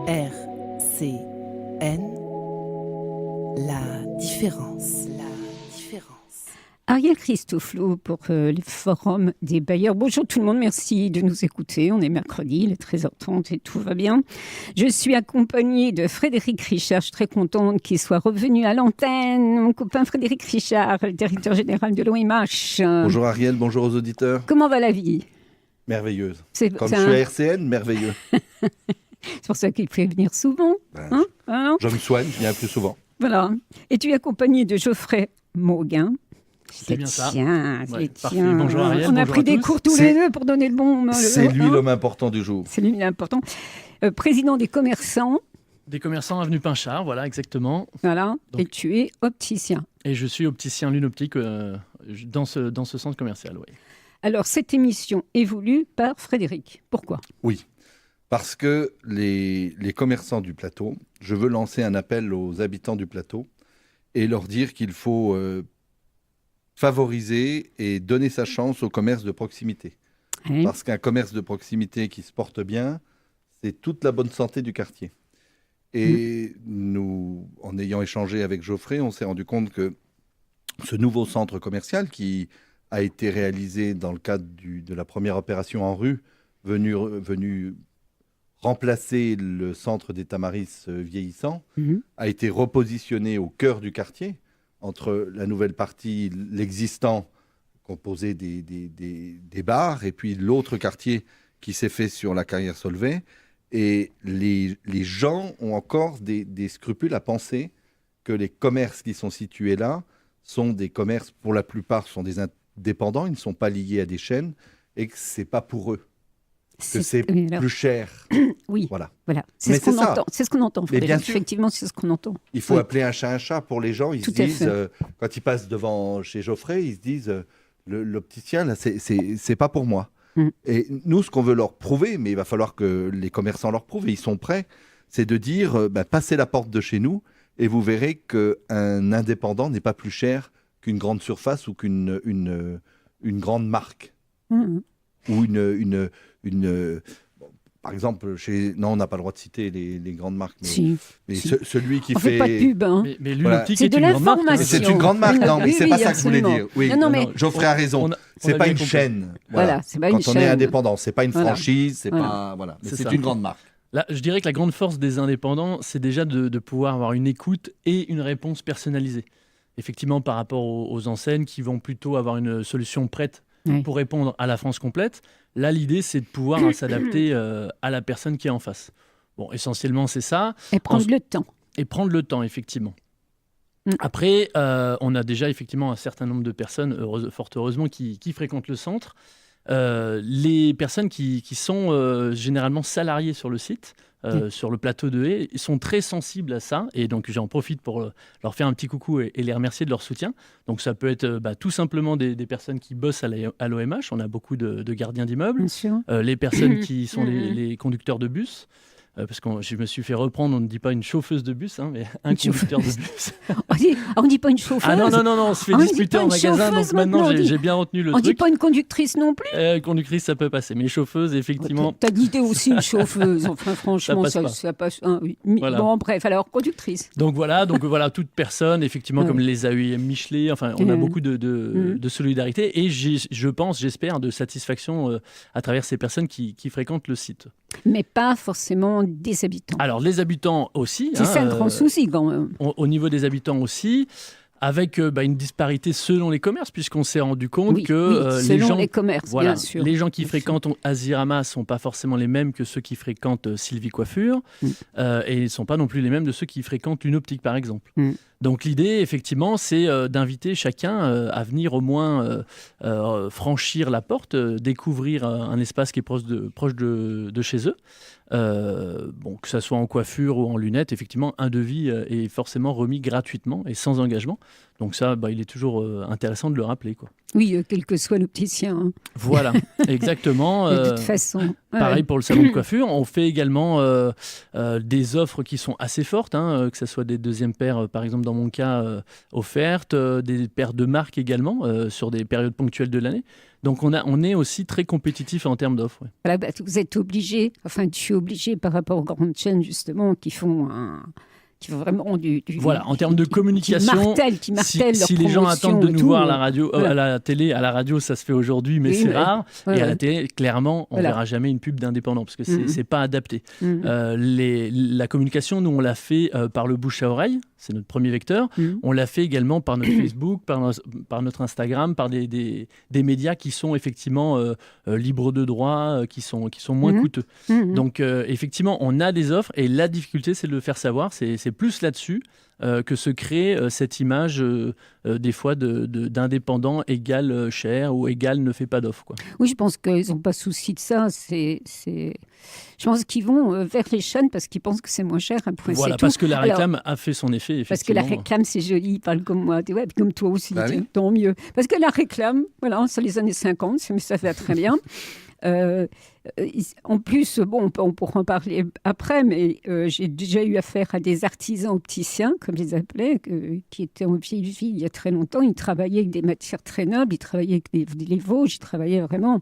RCN, la différence. Ariel Christofflot pour le Forum des bailleurs. Bonjour tout le monde, merci de nous écouter. On est mercredi, il est 13h30 et tout va bien. Je suis accompagnée de Frédéric Richard. Je suis très contente qu'il soit revenu à l'antenne. Mon copain Frédéric Richard, le directeur général de l'OMH. Bonjour Ariel, bonjour aux auditeurs. Comment va la vie ? Merveilleuse. Comme je suis à RCN, merveilleux. C'est pour ça qu'il faut venir souvent. Je me soigne, je viens plus souvent. Voilà. Et tu es accompagné de Geoffrey Mauguin. C'est bien ça. Parfait. Bonjour Ariel. On a pris des cours tous les deux pour donner le bon. C'est lui l'homme important du jour. C'est lui l'important. Président des commerçants. Des commerçants avenue Pinchard, voilà, exactement. Voilà. Donc, et tu es opticien. Et je suis opticien Lunoptique dans ce centre commercial, oui. Alors, cette émission est voulue par Frédéric. Pourquoi ? Oui, parce que les commerçants du plateau, je veux lancer un appel aux habitants du plateau et leur dire qu'il faut favoriser et donner sa chance au commerce de proximité. Oui. Parce qu'un commerce de proximité qui se porte bien, c'est toute la bonne santé du quartier. Et nous, en ayant échangé avec Geoffrey, on s'est rendu compte que ce nouveau centre commercial qui a été réalisé dans le cadre de la première opération en rue, venu remplacer le centre des Tamaris vieillissant, a été repositionné au cœur du quartier, entre la nouvelle partie, l'existant, composé des bars, et puis l'autre quartier qui s'est fait sur la carrière Solvay. Et les gens ont encore des scrupules à penser que les commerces qui sont situés là sont des commerces, pour la plupart, sont des indépendants, ils ne sont pas liés à des chaînes, et que ce n'est pas pour eux. Que c'est plus cher. Oui, voilà. C'est ce qu'on entend. C'est ce qu'on entend. Mais bien sûr. Effectivement, c'est ce qu'on entend. Il faut appeler un chat pour les gens. Ils se disent, quand ils passent devant chez Geoffrey, ils se disent, l'opticien, là, c'est pas pour moi. Et nous, ce qu'on veut leur prouver, mais il va falloir que les commerçants leur prouvent, et ils sont prêts, c'est de dire, passez la porte de chez nous, et vous verrez qu'un indépendant n'est pas plus cher qu'une grande surface ou qu'une grande marque. Ou par exemple, non, on n'a pas le droit de citer les grandes marques, mais celui qui fait pas de pub, hein. Mais Lunoptique C'est est de une grande marque. l'information. C'est une grande marque, non, mais c'est pas ça que je voulais absolument. dire. Oui, Non, mais Geoffrey a raison. C'est pas bien une compris. chaîne. Voilà, c'est pas une Quand on est chaîne. indépendant, c'est pas une Voilà. franchise, c'est Voilà. pas voilà, mais C'est c'est ça. une grande marque. Là, je dirais que la grande force des indépendants, c'est déjà de pouvoir avoir une écoute et une réponse personnalisée. Effectivement, par rapport aux enseignes qui vont plutôt avoir une solution prête pour répondre à la France complète, là, l'idée, c'est de pouvoir s'adapter à la personne qui est en face. Bon, essentiellement, c'est ça. Et prendre le temps. Et prendre le temps, effectivement. Après, on a déjà effectivement un certain nombre de personnes, fort heureusement, qui fréquentent le centre. Les personnes qui sont généralement salariées sur le site, sur le plateau de Haye, sont très sensibles à ça. Et donc, j'en profite pour leur faire un petit coucou et les remercier de leur soutien. Donc, ça peut être tout simplement des personnes qui bossent à l'OMH. On a beaucoup de gardiens d'immeubles. Bien sûr. Les personnes qui sont les conducteurs de bus. Parce que je me suis fait reprendre, on ne dit pas une chauffeuse de bus, hein, mais un conducteur de bus. On ne dit pas une chauffeuse. Ah non, on se fait disputer en magasin, donc maintenant j'ai bien retenu le truc. On ne dit truc. pas une conductrice non plus. Conductrice, ça peut passer, mais chauffeuse, effectivement. T'as guidé aussi une chauffeuse, enfin franchement, ça passe. Oui. Voilà. Bon, bref, alors conductrice. Donc voilà, toute personne, effectivement, comme les AEM Michelet, enfin, on a beaucoup de solidarité et j'espère, de satisfaction à travers ces personnes qui fréquentent le site. Mais pas forcément des habitants. Alors, les habitants aussi. C'est ça le grand souci quand même. Au niveau des habitants aussi, avec une disparité selon les commerces, puisqu'on s'est rendu compte que les commerces, bien sûr. Les gens qui fréquentent Azirama ne sont pas forcément les mêmes que ceux qui fréquentent Sylvie Coiffure, et ils ne sont pas non plus les mêmes de ceux qui fréquentent Lunoptique, par exemple. Donc l'idée, effectivement, c'est d'inviter chacun à venir au moins franchir la porte, découvrir un espace qui est proche de chez eux. Que ça soit en coiffure ou en lunettes, effectivement, un devis est forcément remis gratuitement et sans engagement. Donc ça, il est toujours intéressant de le rappeler, quoi. Oui, quel que soit l'opticien. Hein. Voilà, exactement. De toute façon. Pareil pour le salon de coiffure. On fait également des offres qui sont assez fortes, hein, que ce soit des deuxièmes paires, par exemple dans mon cas, offertes, des paires de marque également, sur des périodes ponctuelles de l'année. Donc on est aussi très compétitif en termes d'offres. Ouais. Voilà, vous êtes obligé, tu es obligé par rapport aux grandes chaînes justement qui font vraiment du voilà, en termes de communication, qui martèlent si les gens attendent de nous voir à la radio, à la télé, à la radio ça se fait aujourd'hui, mais c'est rare. Et à la télé, clairement, on verra jamais une pub d'indépendant parce que c'est pas adapté. La communication, nous on l'a fait par le bouche à oreille, c'est notre premier vecteur. On l'a fait également par notre Facebook, par notre Instagram, par des médias qui sont effectivement libres de droit, qui sont moins coûteux. Donc effectivement, on a des offres et la difficulté, c'est de le faire savoir. C'est plus là-dessus que se crée cette image des fois d'indépendant égal cher ou égal ne fait pas d'offre. Quoi. Oui, je pense qu'ils n'ont pas souci de ça. Je pense qu'ils vont vers les chaînes parce qu'ils pensent que c'est moins cher. Après, voilà, parce que la réclame a fait son effet. Parce que la réclame, c'est joli, ils parlent comme moi, comme toi aussi, tant mieux. Parce que la réclame, voilà, c'est les années 50, mais ça va très bien. En plus, on pourra en parler après, mais j'ai déjà eu affaire à des artisans opticiens, comme je les appelais, qui étaient en vieille vie il y a très longtemps. Ils travaillaient avec des matières très nobles, ils travaillaient avec les Vosges, ils travaillaient vraiment...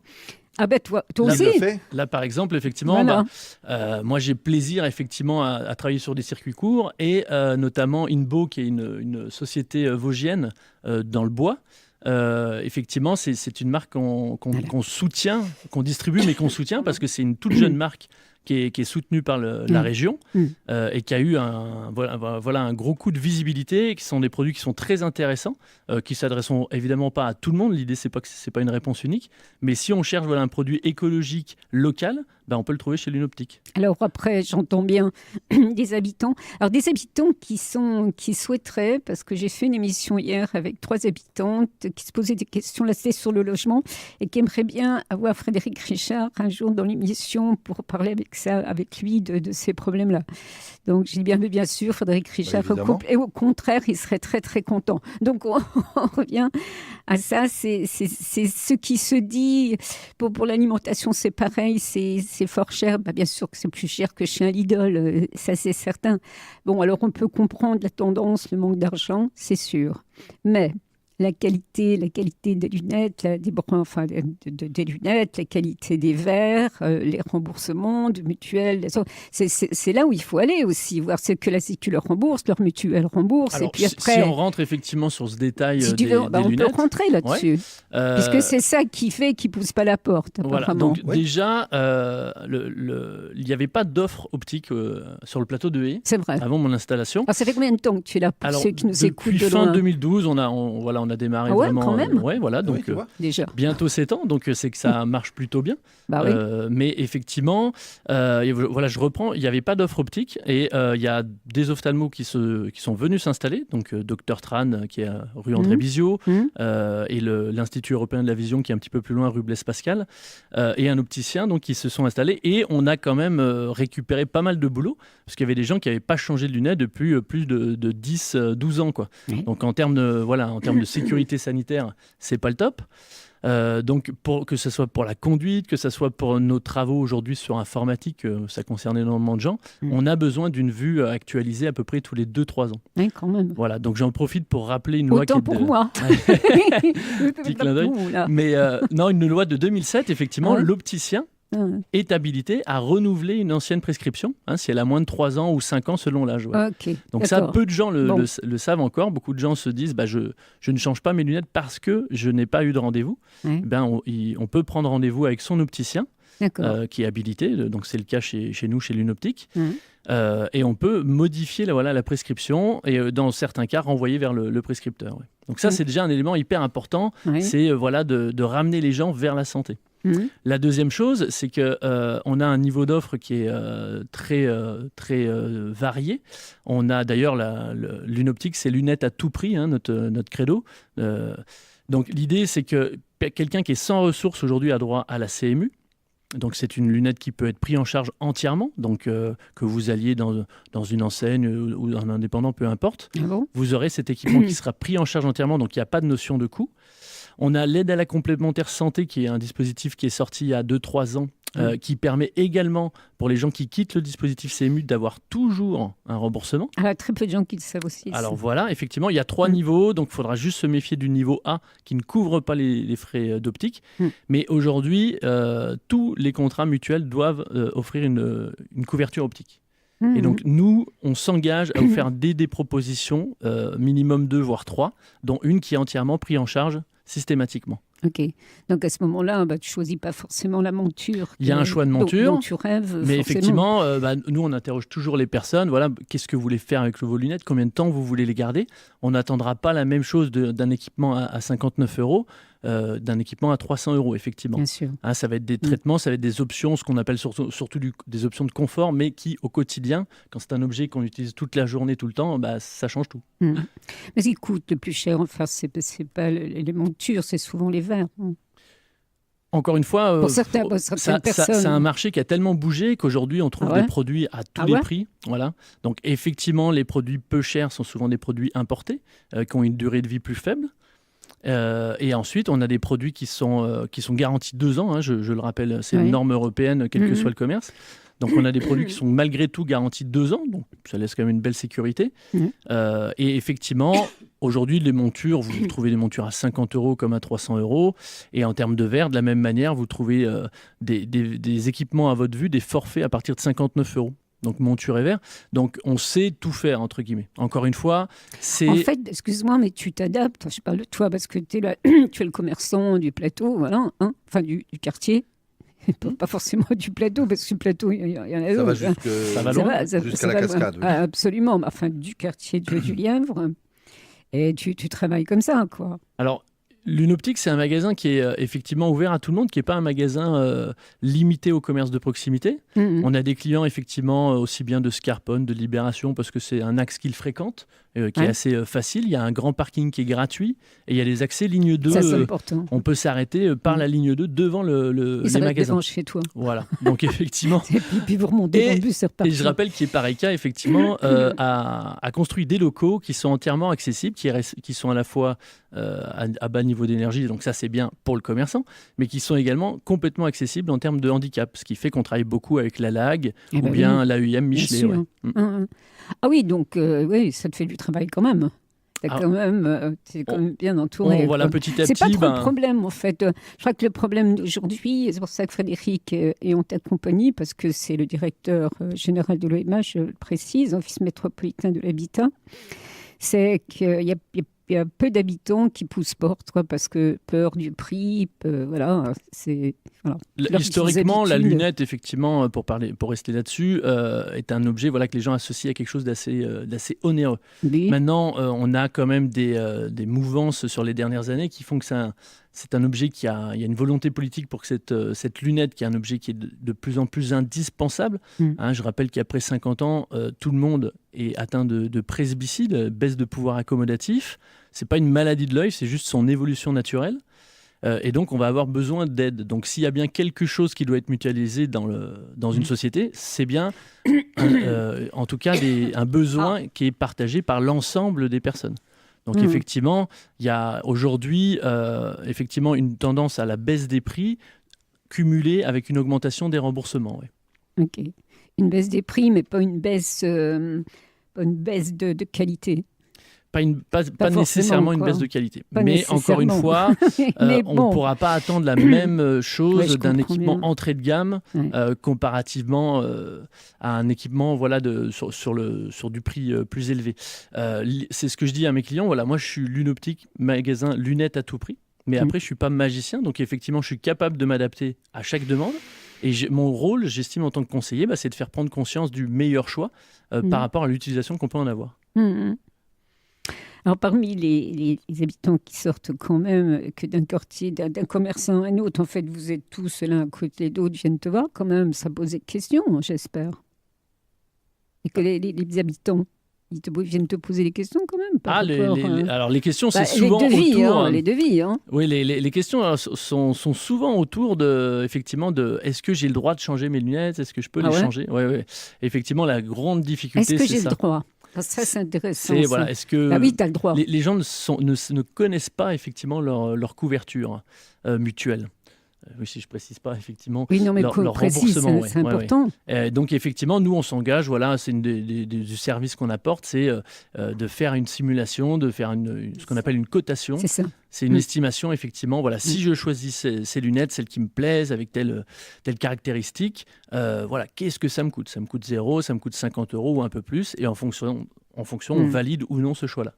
Ah ben toi aussi. Là, par exemple, effectivement, voilà. Moi j'ai plaisir effectivement à travailler sur des circuits courts et notamment Inbo, qui est une société vosgienne dans le bois. Effectivement, c'est une marque qu'on soutient, qu'on distribue, mais qu'on soutient parce que c'est une toute jeune marque qui est soutenue par la région et qui a eu un gros coup de visibilité, qui sont des produits qui sont très intéressants, qui ne s'adresseront évidemment pas à tout le monde. L'idée, c'est pas une réponse unique, mais si on cherche un produit écologique local, on peut le trouver chez Lunoptique. Alors après, j'entends bien des habitants. Alors des habitants qui souhaiteraient, parce que j'ai fait une émission hier avec 3 habitantes qui se posaient des questions, là c'était sur le logement, et qui aimeraient bien avoir Frédéric Richard un jour dans l'émission pour parler avec lui de ces problèmes-là. Donc j'ai dit bien sûr, Frédéric Richard et au contraire, il serait très très content. Donc on revient à ça, c'est ce qui se dit pour l'alimentation, c'est pareil, c'est fort cher. Bien sûr que c'est plus cher que chez un Lidl, ça c'est certain. Bon, alors on peut comprendre la tendance, le manque d'argent, c'est sûr. Mais la qualité des lunettes, des lunettes, la qualité des verres, les remboursements de mutuelles, c'est là où il faut aller aussi, voir ce que la Sécu leur rembourse, leur mutuelle rembourse. Alors, et puis après, si on rentre effectivement sur ce détail des lunettes... On peut rentrer là-dessus, puisque c'est ça qui fait qu'ils ne poussent pas la porte, apparemment. Voilà, donc déjà, il n'y avait pas d'offre optique sur le plateau de Haye avant mon installation. Alors, ça fait combien de temps que tu es là pour ceux qui nous écoutent de loin ? Depuis fin 2012, on a démarré vraiment. Quand même. Voilà, donc déjà. Bientôt 7 ans, donc c'est que ça marche plutôt bien. Oui. Mais effectivement, je reprends, il n'y avait pas d'offre optique et il y a des ophtalmos qui sont venus s'installer, donc Dr Tran qui est à rue André Bizio et l'Institut européen de la vision qui est un petit peu plus loin rue Blaise Pascal et un opticien donc qui se sont installés et on a quand même récupéré pas mal de boulot parce qu'il y avait des gens qui n'avaient pas changé de lunettes depuis plus de 10-12 ans quoi. Donc en termes de sécurité sanitaire, c'est pas le top. Donc que ce soit pour la conduite, que ce soit pour nos travaux aujourd'hui sur informatique, ça concerne énormément de gens, on a besoin d'une vue actualisée à peu près tous les 2-3 ans. Oui, quand même. Voilà, donc j'en profite pour rappeler une loi Autant pour moi. Petit clin d'œil. Mais non, une loi de 2007, effectivement, l'opticien est habilité à renouveler une ancienne prescription, si elle a moins de 3 ans ou 5 ans selon l'âge. Ouais. Okay, donc ça, peu de gens le savent encore. Beaucoup de gens se disent je ne change pas mes lunettes parce que je n'ai pas eu de rendez-vous. On peut prendre rendez-vous avec son opticien qui est habilité. Donc c'est le cas chez nous, chez Lunoptique. Et on peut modifier la prescription et dans certains cas renvoyer vers le prescripteur. Ouais. Donc ça, c'est déjà un élément hyper important. C'est de ramener les gens vers la santé. La deuxième chose, c'est qu'on a un niveau d'offre qui est très varié. On a d'ailleurs Lunoptique, c'est lunettes à tout prix, notre credo. Donc l'idée, c'est que quelqu'un qui est sans ressources aujourd'hui a droit à la CMU. Donc c'est une lunette qui peut être prise en charge entièrement, donc que vous alliez dans une enseigne ou un indépendant, peu importe. Ah bon? Vous aurez cet équipement qui sera pris en charge entièrement, donc il n'y a pas de notion de coût. On a l'aide à la complémentaire santé, qui est un dispositif qui est sorti il y a 2-3 ans, qui permet également, pour les gens qui quittent le dispositif CMU, d'avoir toujours un remboursement. Ah, très peu de gens qui le savent aussi. Alors voilà, effectivement, il y a 3 niveaux, donc il faudra juste se méfier du niveau A qui ne couvre pas les frais d'optique. Mais aujourd'hui, tous les contrats mutuels doivent offrir une couverture optique. Et donc nous, on s'engage à vous faire des propositions, minimum 2 voire 3, dont une qui est entièrement prise en charge systématiquement. Ok. Donc à ce moment-là, tu ne choisis pas forcément la monture. Il y a un choix de monture, dont tu rêves. mais forcément. effectivement, nous, on interroge toujours les personnes. Voilà, qu'est-ce que vous voulez faire avec vos lunettes? Combien de temps vous voulez les garder? On n'attendra pas la même chose d'un équipement à 59 €, d'un équipement à 300 €, effectivement. Bien sûr. Ça va être des traitements, ça va être des options, ce qu'on appelle surtout des options de confort, mais qui, au quotidien, quand c'est un objet qu'on utilise toute la journée, tout le temps, ça change tout. Mais ce qui coûte le plus cher, enfin, c'est pas les montures, c'est souvent les verres. Encore une fois, Pour certaines personnes. c'est un marché qui a tellement bougé qu'aujourd'hui, on trouve des produits à tous les prix. Voilà. Donc, effectivement, les produits peu chers sont souvent des produits importés, qui ont une durée de vie plus faible. Et ensuite, on a des produits qui sont garantis 2 ans. Hein, je le rappelle, c'est une norme européenne, quel que soit le commerce. Donc, on a des produits qui sont malgré tout garantis 2 ans. Donc, ça laisse quand même une belle sécurité. Et effectivement, aujourd'hui, les montures, vous trouvez des montures à 50 € comme à 300 €. Et en termes de verre, de la même manière, vous trouvez des équipements à votre vue, des forfaits à partir de 59 €. Donc, monture et verre. Donc, on sait tout faire, entre guillemets. Encore une fois, c'est... En fait, excuse-moi, mais tu t'adaptes. Je parle de toi parce que tu es le commerçant du plateau, voilà, hein, enfin du quartier. Pas forcément du plateau, parce que le plateau, il y en a d'autres. Ça va loin, jusqu'à la cascade. Oui. Absolument, enfin, du quartier du Lièvre. Et tu travailles comme ça, quoi. Alors, Lunoptique, c'est un magasin qui est effectivement ouvert à tout le monde, qui n'est pas un magasin limité au commerce de proximité. On a des clients effectivement aussi bien de Scarpone, de Libération, parce que c'est un axe qu'ils fréquentent, qui est assez facile. Il y a un grand parking qui est gratuit et il y a les accès ligne 2. Ça, c'est important. On peut s'arrêter par la ligne 2 devant les magasins. Chez toi. Voilà, donc effectivement. et puis vous remontez dans le bus, c'est reparti. Et je rappelle qu'Epareca, effectivement, a construit des locaux qui sont entièrement accessibles, qui sont à la fois à bas niveau d'énergie, donc ça c'est bien pour le commerçant, mais qui sont également complètement accessibles en termes de handicap, ce qui fait qu'on travaille beaucoup avec la LAG ou bien l'AUIM Michelet. Ah oui, donc oui, ça te fait du travail quand même. T'es quand même bien entouré. Voilà, petit à petit. C'est pas trop le problème, en fait. Je crois que le problème d'aujourd'hui, et c'est pour ça que Frédéric est en ta compagnie, parce que c'est le directeur général de l'OMH, je le précise, Office métropolitain de l'habitat, c'est qu'il y a peu d'habitants qui poussent porte, parce que peur du prix, voilà, c'est... Voilà. Historiquement, la lunette, effectivement, pour rester là-dessus, est un objet que les gens associent à quelque chose d'assez onéreux. Oui. Maintenant, on a quand même des mouvances sur les dernières années qui font que c'est un objet il y a une volonté politique pour que cette lunette, qui est un objet qui est de plus en plus indispensable. Je rappelle qu'après 50 ans, tout le monde est atteint de presbytie, baisse de pouvoir accommodatif. C'est pas une maladie de l'œil, c'est juste son évolution naturelle. Et donc, on va avoir besoin d'aide. Donc, s'il y a bien quelque chose qui doit être mutualisé dans une société, c'est bien, en tout cas, un besoin qui est partagé par l'ensemble des personnes. Donc, effectivement, il y a aujourd'hui effectivement une tendance à la baisse des prix cumulée avec une augmentation des remboursements. Ouais. Ok. Une baisse des prix, mais pas une baisse de qualité. Pas nécessairement une baisse de qualité. Mais encore une fois, on ne pourra pas attendre la même chose d'un équipement entrée de gamme comparativement à un équipement sur du prix plus élevé. C'est ce que je dis à mes clients. Voilà, moi, je suis Lunoptique, magasin lunettes à tout prix. Mais après, je ne suis pas magicien. Donc, effectivement, je suis capable de m'adapter à chaque demande. Et mon rôle, j'estime en tant que conseiller, c'est de faire prendre conscience du meilleur choix par rapport à l'utilisation qu'on peut en avoir. Alors, parmi les habitants qui sortent quand même que d'un quartier, d'un commerçant à un autre, en fait, vous êtes tous l'un à côté de l'autre, viennent te voir quand même, ça pose des questions, j'espère. Et que les habitants. Ils viennent te poser des questions quand même par rapport, alors les questions, c'est les souvent devis, autour... les devis. Oui, les questions sont souvent autour effectivement, de est-ce que j'ai le droit de changer mes lunettes? Est-ce que je peux les changer? Ouais. Effectivement, la grande difficulté, est-ce que c'est j'ai ça. le droit? Ça, c'est intéressant. Est-ce que oui, tu as le droit. les gens ne connaissent pas effectivement leur couverture mutuelle? Oui, si je précise pas, effectivement, oui, non, mais leur précise, remboursement. c'est important. Donc, effectivement, nous, on s'engage, voilà, c'est du service qu'on apporte, c'est de faire une simulation, de faire ce qu'on appelle une cotation. C'est ça. C'est une estimation, effectivement. Voilà, si je choisis ces lunettes, celles qui me plaisent, avec telle caractéristique, voilà, qu'est-ce que ça me coûte? Ça me coûte 0, ça me coûte 50 € ou un peu plus, et en fonction on valide ou non ce choix-là.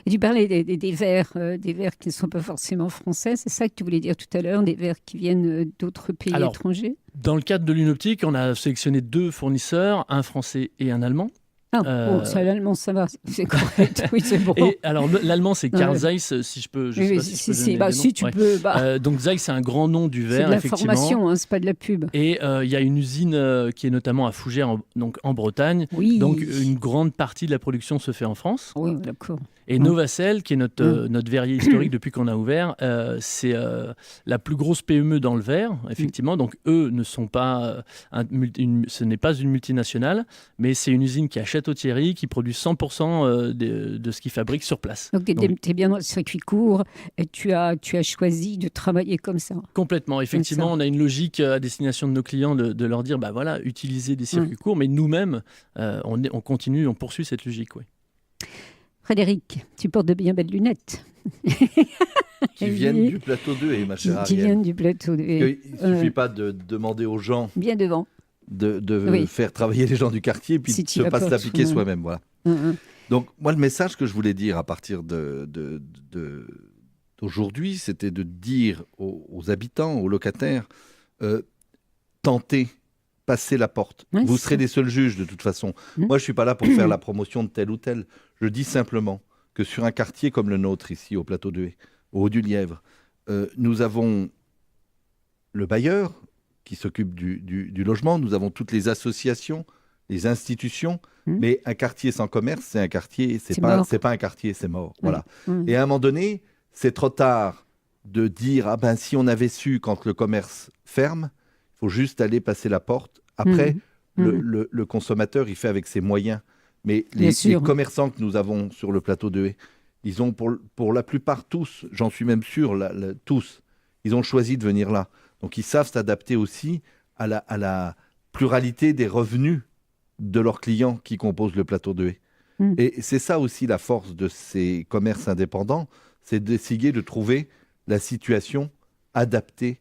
Et tu parlais des verres qui ne sont pas forcément français, c'est ça que tu voulais dire tout à l'heure, des verres qui viennent d'autres pays étrangers? Dans le cadre de l'Unoptique, on a sélectionné 2 fournisseurs, un français et un allemand. Ça, l'allemand, ça va, c'est correct, oui, c'est bon. Et alors, l'allemand, c'est Carl Zeiss, si je peux, je sais pas si je peux donner le nom. Si tu peux. Donc, Zeiss, c'est un grand nom du verre, effectivement. C'est de l'information, c'est pas de la pub. Et il y a une usine qui est notamment à Fougères, donc en Bretagne. Oui. Donc, une grande partie de la production se fait en France. Oui, d'accord. Et Novacell, qui est notre verrier historique depuis qu'on a ouvert, c'est la plus grosse PME dans le verre, effectivement. Donc, eux ne sont pas... ce n'est pas une multinationale, mais c'est une usine qui est à Château-Thierry, qui produit 100% de ce qu'ils fabriquent sur place. Donc, tu es bien dans le circuit court et tu as choisi de travailler comme ça. Complètement. Effectivement, on a une logique à destination de nos clients de leur dire, voilà, utilisez des circuits courts, mais nous-mêmes, on continue, on poursuit cette logique, oui. Frédéric, tu portes de bien belles lunettes. Qui viennent du plateau 2, ma chère Ariel. Qui viennent du plateau 2. Il ne suffit pas de demander aux gens bien devant. de faire travailler les gens du quartier, puis de ne pas se l'appliquer soi-même. Voilà. Donc, moi, le message que je voulais dire à partir d'aujourd'hui, c'était de dire aux habitants, aux locataires, tentez, passez la porte. Vous serez les seuls juges de toute façon. Moi, je ne suis pas là pour faire la promotion de tel ou tel. Je dis simplement que sur un quartier comme le nôtre, ici, au plateau de Haye, au Haut du Lièvre, nous avons le bailleur qui s'occupe du logement, nous avons toutes les associations, les institutions, mais un quartier sans commerce, c'est un quartier, c'est pas un quartier, c'est mort. Voilà. Et à un moment donné, c'est trop tard de dire, si on avait su quand le commerce ferme, il faut juste aller passer la porte. Après, le consommateur, il fait avec ses moyens. Mais les commerçants que nous avons sur le plateau de Haye, ils ont pour la plupart tous, j'en suis même sûr, tous, ils ont choisi de venir là. Donc ils savent s'adapter aussi à la pluralité des revenus de leurs clients qui composent le plateau de Haye. Et c'est ça aussi la force de ces commerces indépendants, c'est d'essayer de trouver la situation adaptée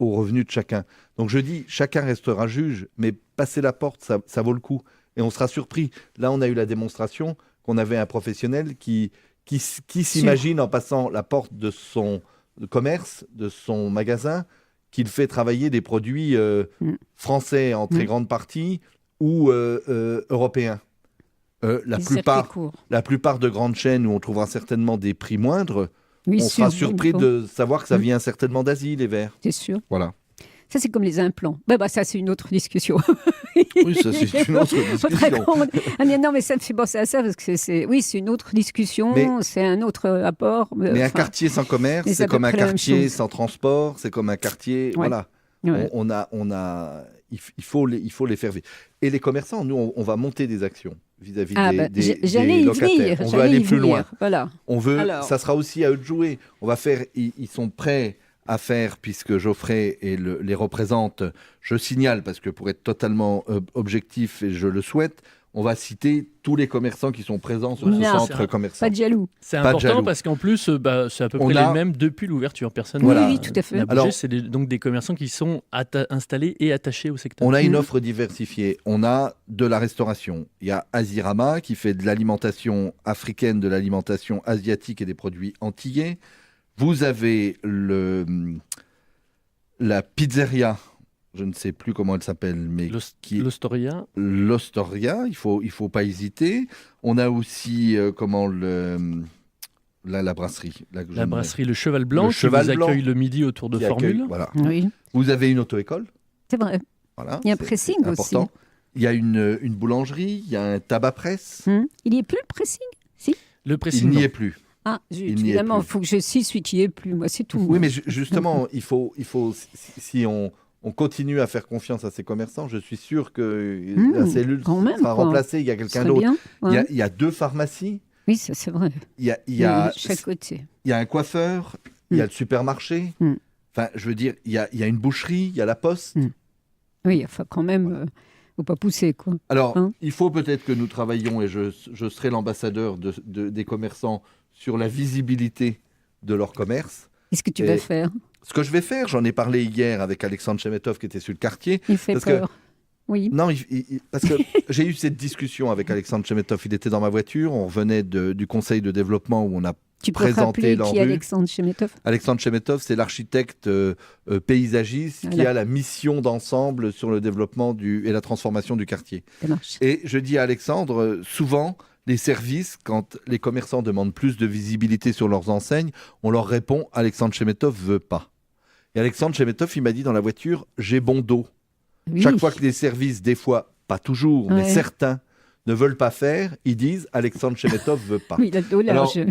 aux revenus de chacun. Donc je dis, chacun restera juge, mais passer la porte, ça vaut le coup. Et on sera surpris. Là, on a eu la démonstration qu'on avait un professionnel qui s'imagine en passant la porte de son commerce, de son magasin, qu'il fait travailler des produits français en très grande partie ou européens. La plupart de grandes chaînes où on trouvera certainement des prix moindres, on sera surpris de savoir que ça vient certainement d'Asie, les verres. C'est sûr. Voilà. Ça, c'est comme les implants. Ça, c'est une autre discussion. Oui, ça, c'est une autre discussion. Non, mais ça me fait penser à ça, parce que c'est une autre discussion, c'est un autre apport. Mais un quartier sans commerce, c'est comme un quartier sans transport, c'est comme un quartier... Voilà. Ouais. Il faut les faire vivre. Et les commerçants, nous, on va monter des actions vis-à-vis des locataires. On veut aller plus loin. Voilà. Ça sera aussi à eux de jouer. Ils sont prêts à faire, puisque Geoffrey les représente, je signale, parce que pour être totalement objectif, et je le souhaite, on va citer tous les commerçants qui sont présents sur ce centre commercial. Pas de jaloux. C'est important parce qu'en plus, c'est à peu près les mêmes depuis l'ouverture. Personne oui, tout à fait. Alors, c'est donc des commerçants qui sont installés et attachés au secteur. On a une offre diversifiée. On a de la restauration. Il y a Asirama qui fait de l'alimentation africaine, de l'alimentation asiatique et des produits antillais. Vous avez la pizzeria, je ne sais plus comment elle s'appelle, mais l'Ostoria. L'Ostoria, il faut pas hésiter. On a aussi la brasserie. La brasserie Le Cheval Blanc qui vous accueille le midi autour de Formule. Voilà. Oui. Vous avez une auto-école. C'est vrai. Voilà, il y a un pressing aussi. Il y a une boulangerie, il y a un tabac-presse. Il n'y est plus le pressing? Si. Le Il pressing, n'y non. est plus. Ah, zut, Il n'y est évidemment, il plus. faut que je cite celui qui n'y est plus. Moi, c'est tout. Oui, mais justement, il faut si on continue à faire confiance à ces commerçants, je suis sûr que la cellule quand même, sera quoi. remplacée. Il y a Ce quelqu'un serait d'autre. bien. Ouais. Il y a 2 pharmacies. Oui, ça c'est vrai. Il y a De chaque côté. il y a un coiffeur. Il y a le supermarché. Mm. Enfin, je veux dire, il y a une boucherie. Il y a la poste. Oui, enfin, quand même, faut pas pousser, quoi. Alors, Hein. il faut peut-être que nous travaillions, et je serai l'ambassadeur des commerçants, sur la visibilité de leur commerce. Qu'est-ce que tu Et- vas faire? Ce que je vais faire, j'en ai parlé hier avec Alexandre Chemetov qui était sur le quartier. Il fait Parce que- peur. Oui. Non, parce que j'ai eu cette discussion avec Alexandre Chemetov. Il était dans ma voiture. On revenait du conseil de développement où on a Tu peux présenter rappeler leur qui est rue. Alexandre Chemetov? Alexandre Chemetov, c'est l'architecte paysagiste qui Voilà. a la mission d'ensemble sur le développement et la transformation du quartier. Ça marche. Et je dis à Alexandre, souvent, les services, quand les commerçants demandent plus de visibilité sur leurs enseignes, on leur répond, Alexandre Chemetov veut pas. Et Alexandre Chemetov, il m'a dit dans la voiture, j'ai bon dos. Oui. Chaque fois que les services, des fois, pas toujours, mais Ouais. certains, ne veulent pas faire, ils disent, Alexandre Chemetov veut pas. Oui, il a le dos Alors, large.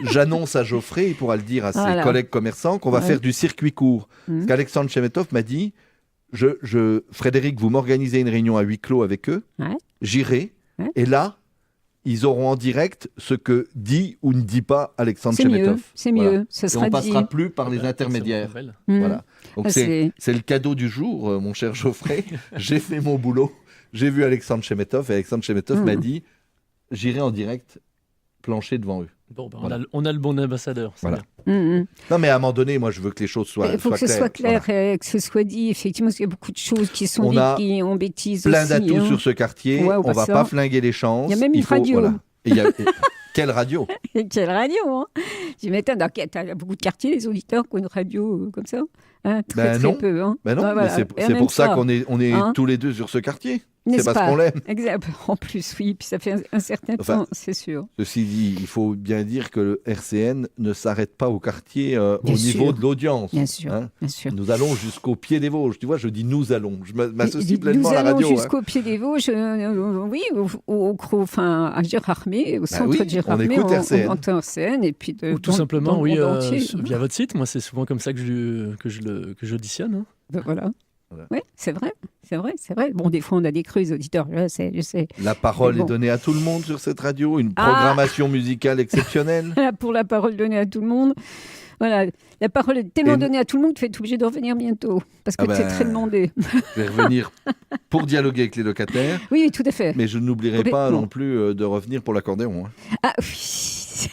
J'annonce à Geoffrey, il pourra le dire à ses Voilà. collègues commerçants, qu'on va Ouais. faire du circuit court. Mhm. Parce qu'Alexandre Chemetov m'a dit, Frédéric, vous m'organisez une réunion à huis clos avec eux, Ouais. j'irai, Ouais. et là, ils auront en direct ce que dit ou ne dit pas Alexandre C'est mieux, Chemetov. c'est Voilà. mieux. Ça Et sera on passera dit. plus par les intermédiaires. C'est belle. Voilà. Donc Ah, c'est le cadeau du jour, mon cher Geoffrey. J'ai fait mon boulot. J'ai vu Alexandre Chemetov et Alexandre Chemetov m'a dit, j'irai en direct plancher devant eux. Bon, ben, Voilà. on a le bon ambassadeur. c'est Voilà. bien. Non, mais à un moment donné, moi, je veux que les choses soient Il faut que ce claires. soit clair, Voilà. que ce soit dit. Effectivement, parce qu'il y a beaucoup de choses qui sont On dites a qui en bêtises Plein aussi, d'atouts hein. sur ce quartier. Ouais, on bah va ça. pas flinguer les chances. Il y a même une radio. Voilà. Et quelle radio? Et quelle radio, hein? Je m'étonne. T'as beaucoup de quartiers, les auditeurs, qui ont une radio comme ça, hein? Très, Ben très non. peu. Hein? Ben non, Ouais, mais voilà. c'est Et pour même ça qu'on est hein. tous les deux sur ce quartier. N'est-ce C'est parce pas qu'on l'aime. Exact. En plus, oui. Puis ça fait un certain Enfin, temps, c'est sûr. Ceci dit, il faut bien dire que le RCN ne s'arrête pas au quartier au Bien niveau sûr. de l'audience. Bien sûr, hein. bien sûr. Nous allons jusqu'au pied des Vosges. Tu vois, je dis nous allons. Je m'associe Nous pleinement à la allons radio. hein. jusqu'au pied des Vosges, oui, enfin, à Gérardmer, au centre oui, de Gérardmer, on écoute RCN. on entend RCN, et puis Ou tout dans simplement, le oui, monde entier. via votre site. Moi, c'est souvent comme ça que j'auditionne. Hein. Ben voilà. Voilà. Oui, c'est vrai, c'est vrai, c'est vrai. Bon, des fois, on a des creux, les auditeurs, je sais. La parole Mais bon. est donnée à tout le monde sur cette radio. Une Ah. programmation musicale exceptionnelle. Voilà, pour la parole donnée à tout le monde. Voilà, la parole est tellement Et- donnée à tout le monde que tu es obligé de revenir bientôt, parce que Ah tu es ben, très demandé. Je vais revenir pour dialoguer avec les locataires. Oui, tout à fait. Mais je n'oublierai pas Complètement. non plus de revenir pour l'accordéon. hein. Ah oui,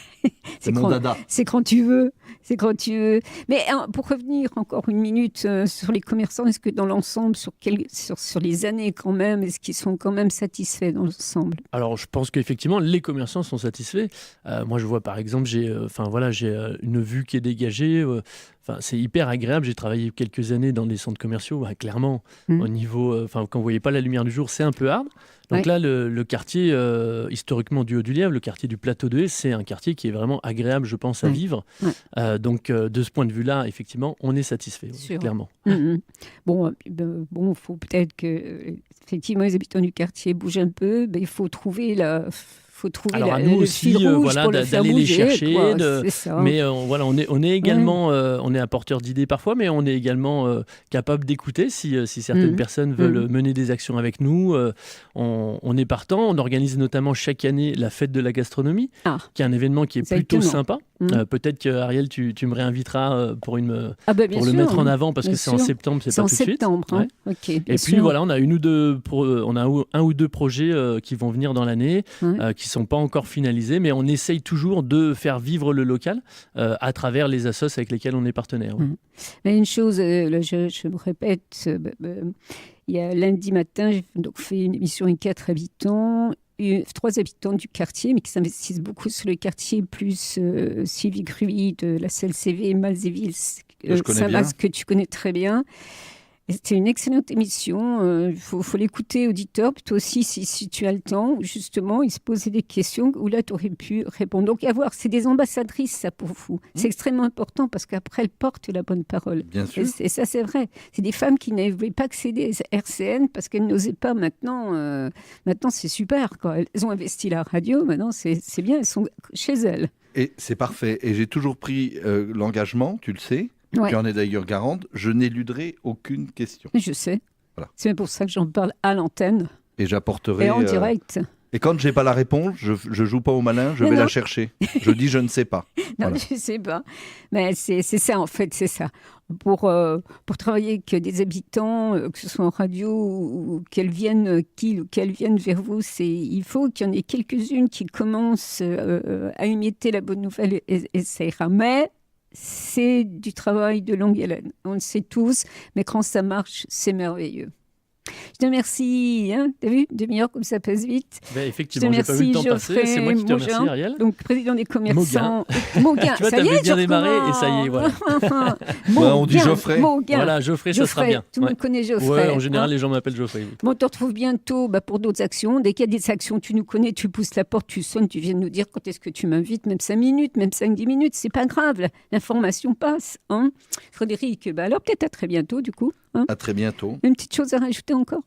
C'est mon dada. c'est quand tu veux. C'est quand tu veux. Mais pour revenir encore une minute sur les commerçants, est-ce que dans l'ensemble, sur les années quand même, est-ce qu'ils sont quand même satisfaits dans l'ensemble? Alors, je pense qu'effectivement, les commerçants sont satisfaits. Moi, je vois par exemple, j'ai une vue qui est dégagée. C'est hyper agréable. J'ai travaillé quelques années dans des centres commerciaux. Clairement, au niveau, quand vous voyez pas la lumière du jour, c'est un peu hard. Donc là, le quartier historiquement du Haut-du-Lièvre, le quartier du Plateau de Haye, c'est un quartier qui est vraiment agréable, je pense, à vivre. Donc, de ce point de vue-là, effectivement, on est satisfait, Sûr. clairement. Bon, il faut peut-être que effectivement les habitants du quartier bougent un peu. Il faut trouver Alors, à le nous aussi, fil rouge voilà, pour le faire d'aller les bouger, chercher. quoi. C'est ça. Mais voilà, on est également, on est apporteur d'idées parfois, mais on est également capable d'écouter si certaines personnes veulent mener des actions avec nous. On est partant. On organise notamment chaque année la fête de la gastronomie, qui est un événement qui est plutôt sympa. Peut-être que Ariel, tu me réinvitera pour le mettre en avant parce que c'est en septembre, c'est pas tout de suite. septembre, hein. Ok, bien Et puis sûr. voilà, on a un ou deux projets qui vont venir dans l'année, qui sont pas encore finalisés, mais on essaye toujours de faire vivre le local à travers les assos avec lesquels on est partenaire. Mais une chose, là, je me répète, il y a lundi matin, j'ai donc fait une émission avec 4 habitants. 3 habitants du quartier, mais qui s'investissent beaucoup sur le quartier, plus Sylvie Gruy de la CLCV, Malzéville, Que je connais Saint-Max, bien. que tu connais très bien. Et c'était une excellente émission. Il faut l'écouter, auditeur. Puis toi aussi, si tu as le temps, justement, il se posait des questions où là, tu aurais pu répondre. Donc, à voir, c'est des ambassadrices, ça, pour vous. C'est extrêmement important parce qu'après, elles portent la bonne parole. Bien sûr. Et ça, c'est vrai. C'est des femmes qui n'avaient pas accédé à RCN parce qu'elles n'osaient pas. Maintenant, c'est super, quoi. Elles ont investi la radio. Maintenant, c'est bien. Elles sont chez elles. Et c'est parfait. Et j'ai toujours pris l'engagement, tu le sais, Ouais. tu en es d'ailleurs garante, je n'éluderai aucune question. Je sais. Voilà. C'est même pour ça que j'en parle à l'antenne Et j'apporterai... et en direct. Et quand je n'ai pas la réponse, je joue pas au malin, je Mais vais non. la chercher. Je dis je ne sais pas. Non, Voilà. je sais pas. Mais c'est ça, en fait, c'est ça. Pour travailler avec des habitants, que ce soit en radio ou qu'elles viennent vers vous, il faut qu'il y en ait quelques-unes qui commencent à émietter la bonne nouvelle et ça ira. Mais c'est du travail de longue haleine. On le sait tous, mais quand ça marche, c'est merveilleux. Je te remercie, hein, t'as vu, demi-heure comme ça passe vite. Ben, effectivement, Je j'ai te pas vu le temps remercie, passer. C'est moi qui te Geoffrey remercie, Ariel. Donc, président des commerçants. Mauguin, Tu vois, ça y t'avais est, bien je démarré et ça y est, voilà. Ouais, on dit Geoffrey. Mauguin. Voilà, Geoffrey, ça sera bien. Tout le Ouais. monde connaît Geoffrey. Ouais, en général, hein. les gens m'appellent Geoffrey. Bon, on te retrouve bientôt pour d'autres actions. Dès qu'il y a des actions, tu nous connais, tu pousses la porte, tu sonnes, tu viens nous dire quand est-ce que tu m'invites, même 5 minutes, même 5-10 minutes, c'est pas grave, l'information passe. Hein. Frédéric, alors peut-être à très bientôt du coup. Hein. À très bientôt. Une petite chose à rajouter encore?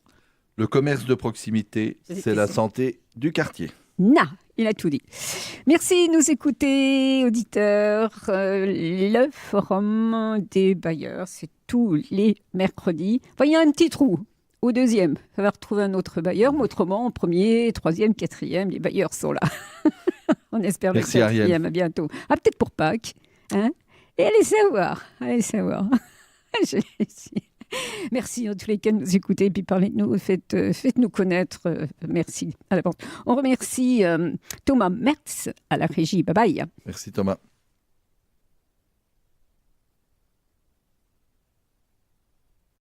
Le commerce de proximité, c'est la santé du quartier. Il a tout dit. Merci de nous écouter, auditeurs. Le forum des bailleurs, c'est tous les mercredis. Enfin, il y a un petit trou au deuxième. Ça va retrouver un autre bailleur, mais autrement, en premier, troisième, quatrième, les bailleurs sont là. On espère le Merci, Ariel. quatrième, à bientôt. Ah, peut-être pour Pâques. Hein, et allez savoir. Merci en tous les cas de nous écouter et puis parlez de nous, faites-nous connaître. Merci à l'avance. On remercie Thomas Mertz à la régie. Bye bye. Merci Thomas.